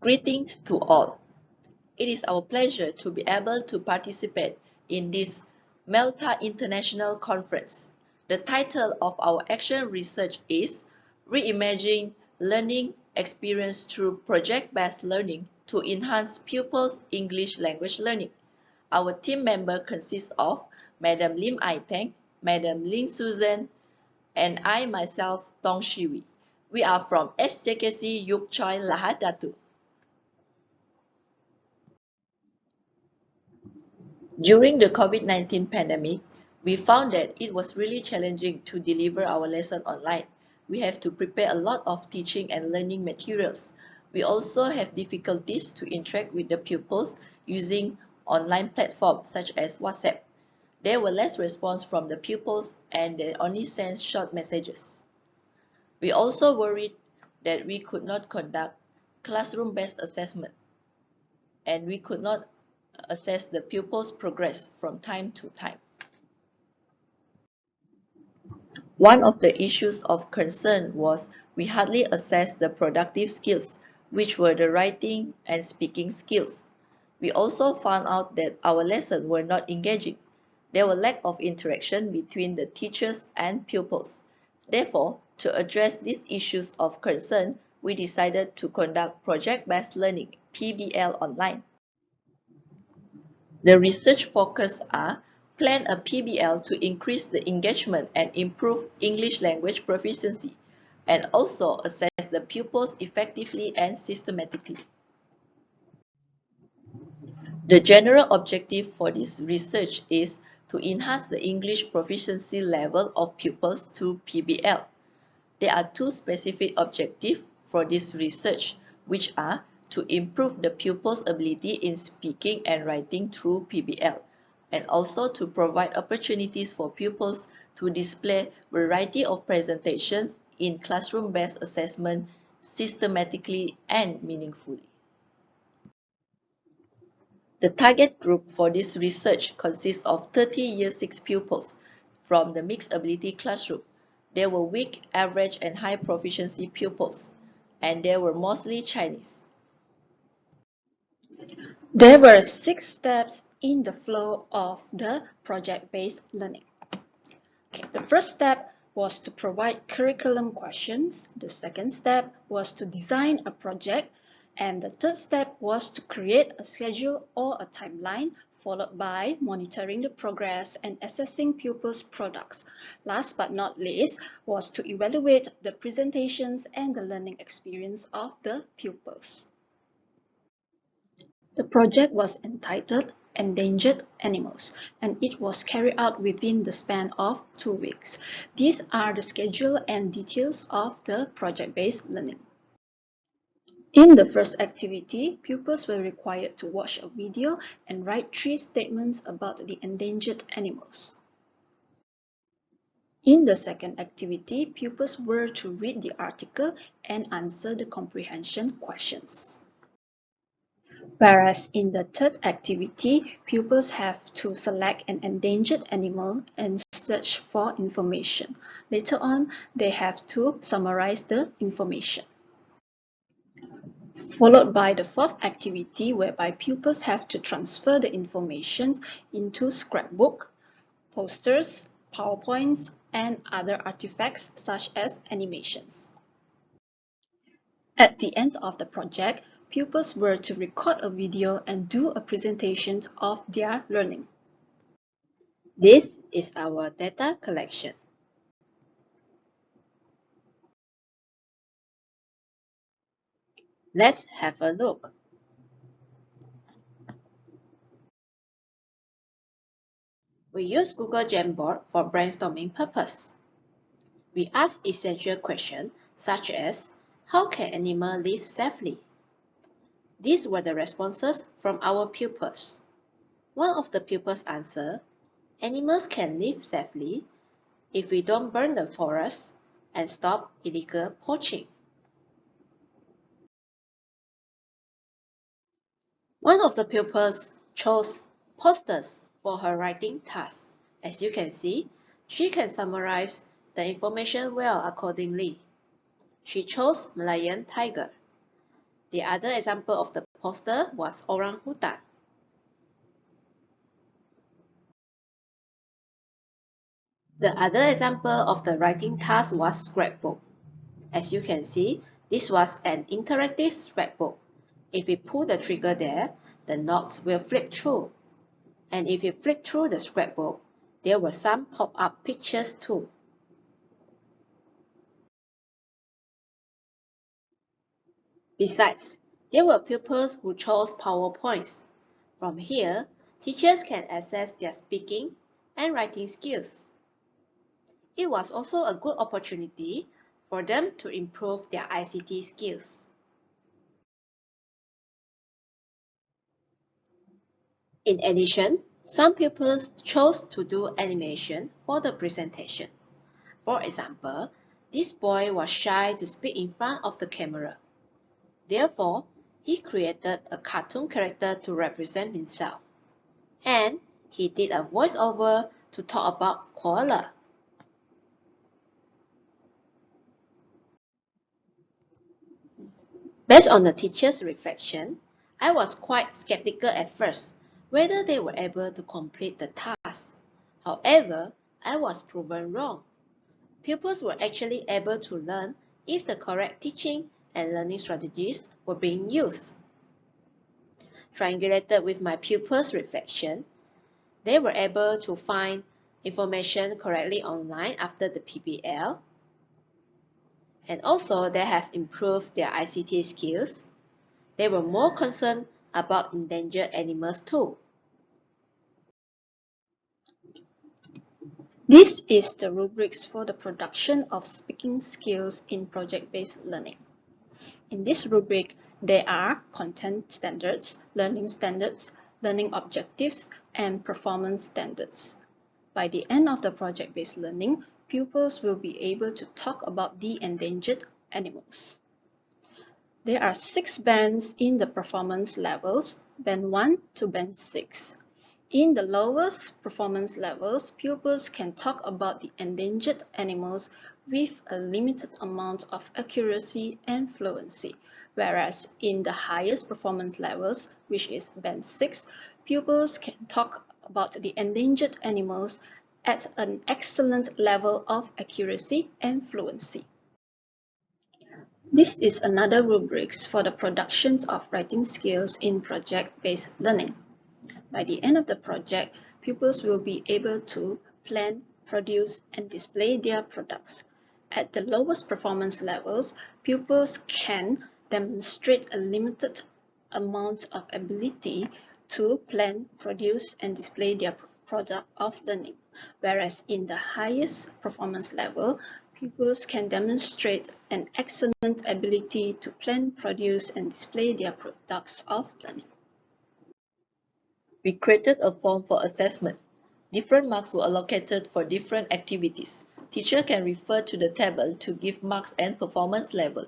Greetings to all. It is our pleasure to be able to participate in this Malta International Conference. The title of our action research is Reimagining Learning Experience through Project-Based Learning to Enhance Pupils' English Language Learning. Our team member consists of Madam Lim Ai Teng, Madam Lin Susan, and I myself, Tong Shiwi. We are from SJKC Yuk Choi Lahadatu. During the COVID-19 pandemic, we found that it was really challenging to deliver our lesson online. We have to prepare a lot of teaching and learning materials. We also have difficulties to interact with the pupils using online platforms such as WhatsApp. There were less response from the pupils and they only sent short messages. We also worried that we could not conduct classroom-based assessment and we could not assess the pupils' progress from time to time. One of the issues of concern was we hardly assessed the productive skills, which were the writing and speaking skills. We also found out that our lessons were not engaging. There was lack of interaction between the teachers and pupils. Therefore, to address these issues of concern, we decided to conduct Project-Based Learning, PBL, online. The research focus are plan a PBL to increase the engagement and improve English language proficiency, and also assess the pupils effectively and systematically. The general objective for this research is to enhance the English proficiency level of pupils through PBL. There are two specific objectives for this research, which are to improve the pupils' ability in speaking and writing through PBL, and also to provide opportunities for pupils to display variety of presentations in classroom-based assessment systematically and meaningfully. The target group for this research consists of 30 Year 6 pupils from the mixed ability classroom. There were weak, average, and high proficiency pupils, and they were mostly Chinese. There were 6 steps in the flow of the project-based learning. The first step was to provide curriculum questions. The second step was to design a project. And the third step was to create a schedule or a timeline, followed by monitoring the progress and assessing pupils' products. Last but not least was to evaluate the presentations and the learning experience of the pupils. The project was entitled Endangered Animals, and it was carried out within the span of 2 weeks. These are the schedule and details of the project-based learning. In the first activity, pupils were required to watch a video and write 3 statements about the endangered animals. In the second activity, pupils were to read the article and answer the comprehension questions. Whereas in the third activity, pupils have to select an endangered animal and search for information. Later on, they have to summarize the information. Followed by the fourth activity, whereby pupils have to transfer the information into scrapbook, posters, PowerPoints, and other artifacts such as animations. At the end of the project, pupils were to record a video and do a presentation of their learning. This is our data collection. Let's have a look. We use Google Jamboard for brainstorming purpose. We ask essential questions such as, how can animals live safely? These were the responses from our pupils. One of the pupils answered, animals can live safely if we don't burn the forest and stop illegal poaching. One of the pupils chose posters for her writing task. As you can see, she can summarize the information well accordingly. She chose Malayan tiger. The other example of the poster was orangutan. The other example of the writing task was scrapbook. As you can see, this was an interactive scrapbook. If we pull the trigger there, the notes will flip through. And if you flip through the scrapbook, there were some pop-up pictures too. Besides, there were pupils who chose PowerPoints. From here, teachers can assess their speaking and writing skills. It was also a good opportunity for them to improve their ICT skills. In addition, some pupils chose to do animation for the presentation. For example, this boy was shy to speak in front of the camera. Therefore, he created a cartoon character to represent himself. And he did a voiceover to talk about koala. Based on the teacher's reflection, I was quite skeptical at first whether they were able to complete the task. However, I was proven wrong. Pupils were actually able to learn if the correct teaching and learning strategies were being used. Triangulated with my pupils' reflection, they were able to find information correctly online after the PBL, and also they have improved their ICT skills. They were more concerned about endangered animals too. This is the rubrics for the production of speaking skills in project-based learning. In this rubric, there are content standards, learning objectives, and performance standards. By the end of the project-based learning, pupils will be able to talk about the endangered animals. There are 6 bands in the performance levels, band 1 to band 6. In the lowest performance levels, pupils can talk about the endangered animals with a limited amount of accuracy and fluency, whereas in the highest performance levels, which is band 6, pupils can talk about the endangered animals at an excellent level of accuracy and fluency. This is another rubrics for the production of writing skills in project-based learning. By the end of the project, pupils will be able to plan, produce, and display their products. At the lowest performance levels, pupils can demonstrate a limited amount of ability to plan, produce, and display their product of learning, whereas in the highest performance level, pupils can demonstrate an excellent ability to plan, produce, and display their products of learning. We created a form for assessment. Different marks were allocated for different activities. Teacher can refer to the table to give marks and performance level.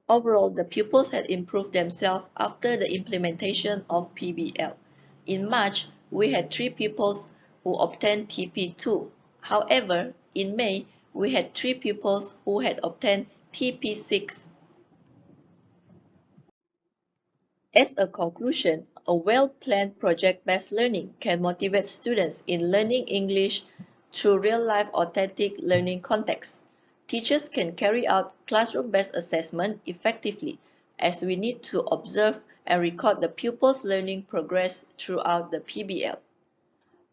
Overall, the pupils had improved themselves after the implementation of PBL. In March, we had 3 pupils who obtained TP2. However, in May, we had 3 pupils who had obtained TP6. As a conclusion, a well-planned project-based learning can motivate students in learning English through real-life authentic learning contexts. Teachers can carry out classroom-based assessment effectively, as we need to observe and record the pupils' learning progress throughout the PBL.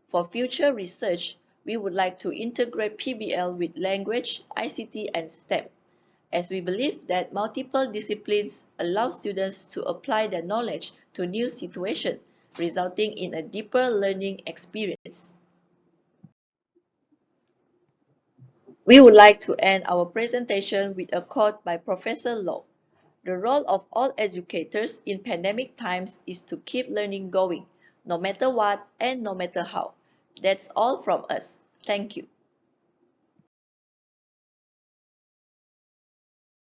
For future research, we would like to integrate PBL with language, ICT, and STEM, as we believe that multiple disciplines allow students to apply their knowledge to new situations, resulting in a deeper learning experience. We would like to end our presentation with a quote by Professor Low. The role of all educators in pandemic times is to keep learning going, no matter what and no matter how. That's all from us. Thank you.